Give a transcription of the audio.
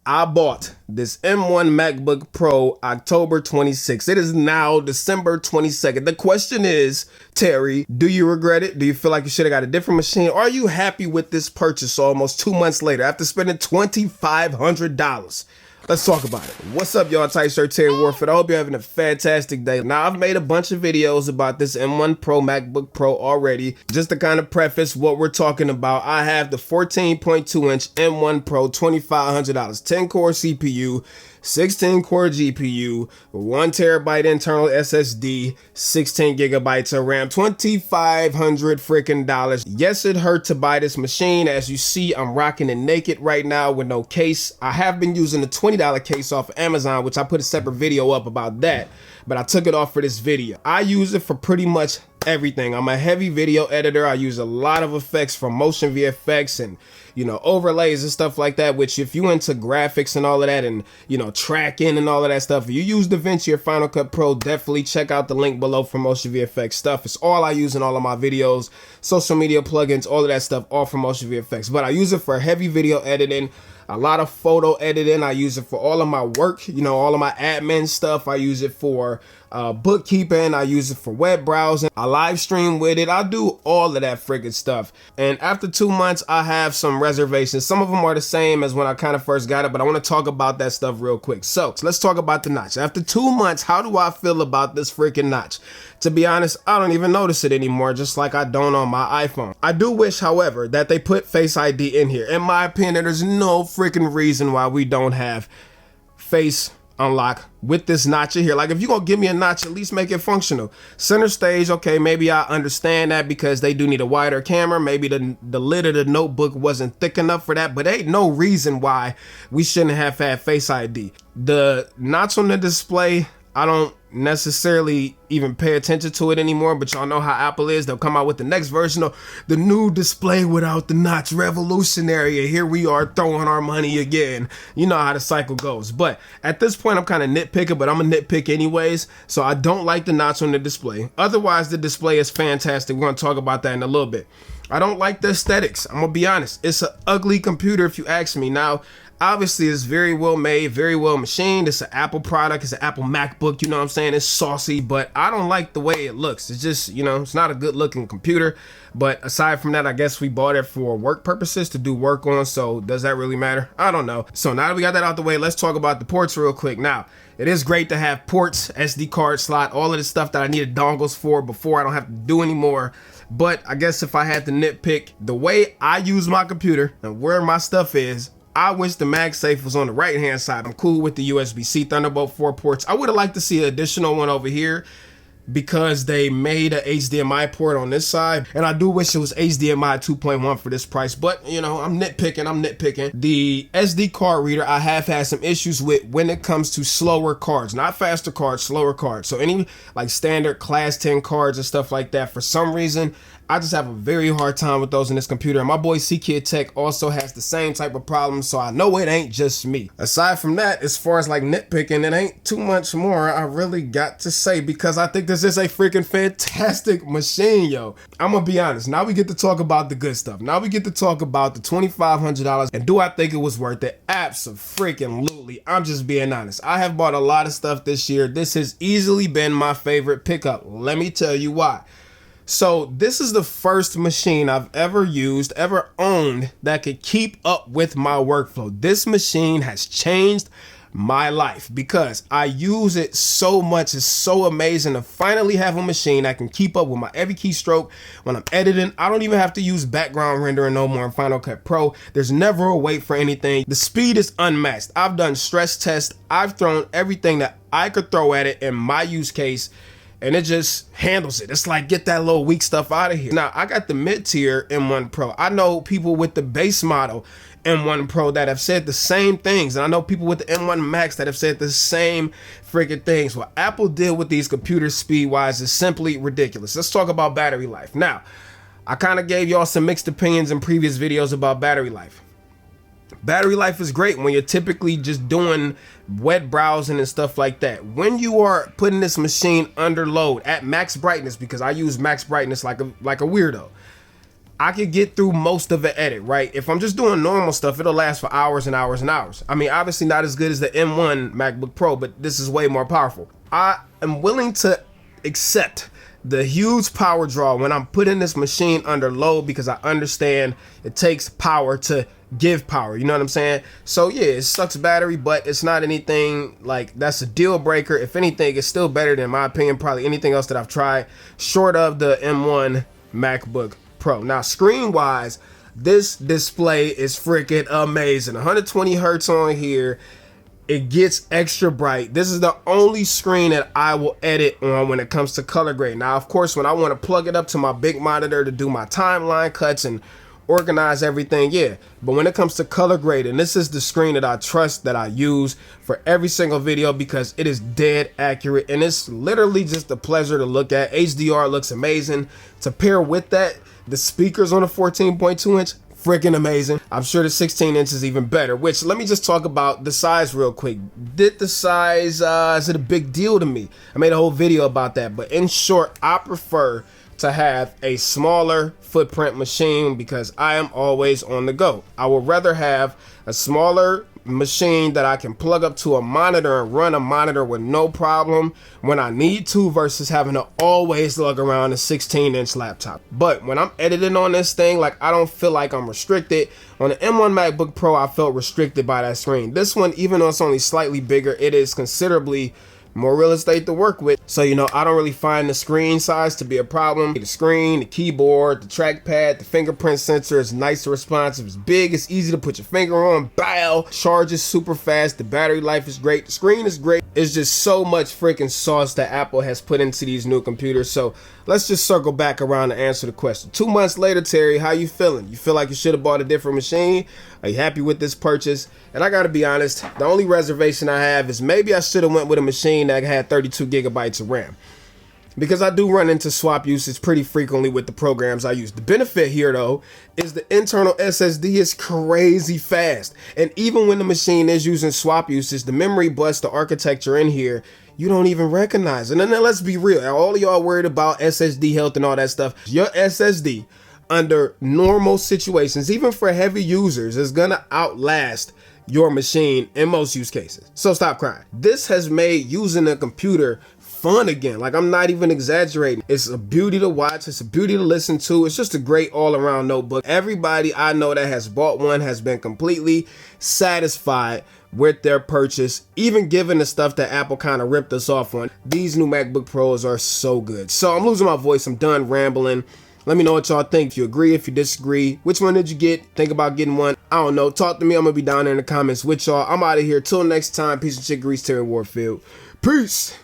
I bought this M1 MacBook Pro October 26th. It is now December 22nd. The question is, Terry, do you regret it? Do you feel like you should have got a different machine? Are you happy with this purchase almost 2 months later after spending $2,500? Let's talk about it. What's up, y'all? Tight Shirt Terry Warford. I hope you're having a fantastic day. Now, I've made a bunch of videos about this M1 Pro MacBook Pro already. Just to kind of preface what we're talking about, I have the 14.2-inch M1 Pro, $2,500, 10-core CPU, 16-core GPU, 1 terabyte internal SSD, 16 gigabytes of RAM, $2,500 freaking dollars. Yes, it hurt to buy this machine. As you see, I'm rocking it naked right now with no case. I have been using the $20 case off of Amazon, which I put a separate video up about that, but I took it off for this video. I use it for pretty much everything. I'm a heavy video editor. I use a lot of effects from motion VFX and, overlays and stuff like that, which if you into graphics and all of that and, tracking and all of that stuff, if you use DaVinci or Final Cut Pro, definitely check out the link below for motion VFX stuff. It's all I use in all of my videos, social media plugins, all of that stuff, all for motion VFX. But I use it for heavy video editing, a lot of photo editing. I use it for all of my work, all of my admin stuff. I use it for bookkeeping. I use it for web browsing. I live stream with it. I do all of that freaking stuff. And after 2 months, I have some reservations. Some of them are the same as when I kind of first got it, but I want to talk about that stuff real quick. So let's talk about the notch. After 2 months, how do I feel about this freaking notch? To be honest, I don't even notice it anymore, just like I don't on my iPhone. I do wish, however, that they put Face ID in here. In my opinion, there's no freaking reason why we don't have Face Unlock with this notch in here. Like, if you're gonna give me a notch, at least make it functional. Center stage, okay, maybe I understand that because they do need a wider camera. Maybe the lid of the notebook wasn't thick enough for that, but ain't no reason why we shouldn't have had Face ID. The notch on the display, I don't necessarily even pay attention to it anymore, but y'all know how Apple is. They'll come out with the next version of the new display without the notch, revolutionary, and here we are throwing our money again. You know how the cycle goes. But at this point, I'm kind of nitpicking, but I'm a nitpick anyways, so I don't like the notch on the display. Otherwise, the display is fantastic. We're going to talk about that in a little bit. I don't like the aesthetics. I'm gonna be honest. It's an ugly computer if you ask me. Now, obviously, it's very well made, very well machined. It's an Apple product. It's an Apple MacBook. You know what I'm saying? It's saucy, but I don't like the way it looks. It's just, it's not a good looking computer. But aside from that, I guess we bought it for work purposes to do work on. So does that really matter? I don't know. So now that we got that out the way, let's talk about the ports real quick. Now, it is great to have ports, SD card slot, all of the stuff that I needed dongles for before I don't have to do anymore. But I guess if I had to nitpick the way I use my computer and where my stuff is, I wish the MagSafe was on the right hand side. I'm cool with the USB-C Thunderbolt 4 ports. I would have liked to see an additional one over here because they made a HDMI port on this side, and I do wish it was HDMI 2.1 for this price, but I'm nitpicking. The SD card reader I have had some issues with when it comes to slower cards, not faster cards, slower cards. So any like standard class 10 cards and stuff like that, for some reason I just have a very hard time with those in this computer. And my boy C-Kid Tech also has the same type of problem, so I know it ain't just me. Aside from that, as far as like nitpicking, it ain't too much more I really got to say because I think this is a freaking fantastic machine, yo. I'm gonna be honest. Now we get to talk about the good stuff. Now we get to talk about the $2,500. And do I think it was worth it? Abso-freaking-lutely. I'm just being honest. I have bought a lot of stuff this year. This has easily been my favorite pickup. Let me tell you why. So this is the first machine I've ever used, ever owned that could keep up with my workflow. This machine has changed my life because I use it so much. It's so amazing to finally have a machine that can keep up with my every keystroke when I'm editing. I don't even have to use background rendering no more in Final Cut Pro. There's never a wait for anything. The speed is unmatched. I've done stress tests. I've thrown everything that I could throw at it in my use case, and it just handles it. It's like, get that little weak stuff out of here. Now, I got the mid-tier M1 Pro. I know people with the base model M1 Pro that have said the same things. And I know people with the M1 Max that have said the same freaking things. What Apple did with these computers speed-wise is simply ridiculous. Let's talk about battery life. Now, I kind of gave y'all some mixed opinions in previous videos about battery life. Battery life is great when you're typically just doing web browsing and stuff like that. When you are putting this machine under load at max brightness, because I use max brightness like a weirdo, I could get through most of the edit, right? If I'm just doing normal stuff, it'll last for hours and hours and hours. I mean, obviously not as good as the M1 MacBook Pro, but this is way more powerful. I am willing to accept the huge power draw when I'm putting this machine under load, because I understand it takes power to give power, you know what I'm saying? So yeah, it sucks battery, but it's not anything like that's a deal breaker. If anything, it's still better than, in my opinion, probably anything else that I've tried short of the M1 MacBook Pro. Now, screen wise, this display is freaking amazing. 120 hertz on here. It gets extra bright. This is the only screen that I will edit on when it comes to color grade. Now, of course, when I want to plug it up to my big monitor to do my timeline cuts and organize everything, yeah. But when it comes to color grading, this is the screen that I trust, that I use for every single video, because it is dead accurate and it's literally just a pleasure to look at. HDR looks amazing. To pair with that, the speakers on a 14.2 inch, freaking amazing. I'm sure the 16 inch is even better, which let me just talk about the size real quick. Did the size, is it a big deal to me? I made a whole video about that, but in short, I prefer to have a smaller footprint machine because I am always on the go. I would rather have a smaller machine that I can plug up to a monitor and run a monitor with no problem when I need to, versus having to always lug around a 16-inch laptop. But when I'm editing on this thing, like, I don't feel like I'm restricted. On the M1 MacBook Pro, I felt restricted by that screen. This one, even though it's only slightly bigger, it is considerably more real estate to work with. So, you know, I don't really find the screen size to be a problem. The screen, the keyboard, the trackpad, the fingerprint sensor is nice and responsive. It's big, it's easy to put your finger on, bow. Charges super fast, the battery life is great, the screen is great. It's just so much freaking sauce that Apple has put into these new computers. So let's just circle back around to answer the question. 2 months later, Terry, how you feeling? You feel like you should have bought a different machine? Are you happy with this purchase? And I gotta be honest, the only reservation I have is maybe I should have went with a machine that had 32 gigabytes of RAM, because I do run into swap usage pretty frequently with the programs I use. The benefit here, though, is the internal SSD is crazy fast. And even when the machine is using swap usage, the memory bus, the architecture in here, you don't even recognize it. And then let's be real, all of y'all worried about SSD health and all that stuff. Your SSD, under normal situations, even for heavy users, is gonna outlast your machine in most use cases. So stop crying. This has made using a computer fun again. Like, I'm not even exaggerating. It's a beauty to watch. It's a beauty to listen to. It's just a great all-around notebook. Everybody I know that has bought one has been completely satisfied with their purchase, even given the stuff that Apple kind of ripped us off on. These new MacBook Pros are so good. So I'm losing my voice. I'm done rambling. Let me know what y'all think. If you agree, if you disagree, which one did you get? Think about getting one. I don't know. Talk to me. I'm going to be down there in the comments with y'all. I'm out of here. Till next time. Peace and shit, grease, Terry Warfield. Peace.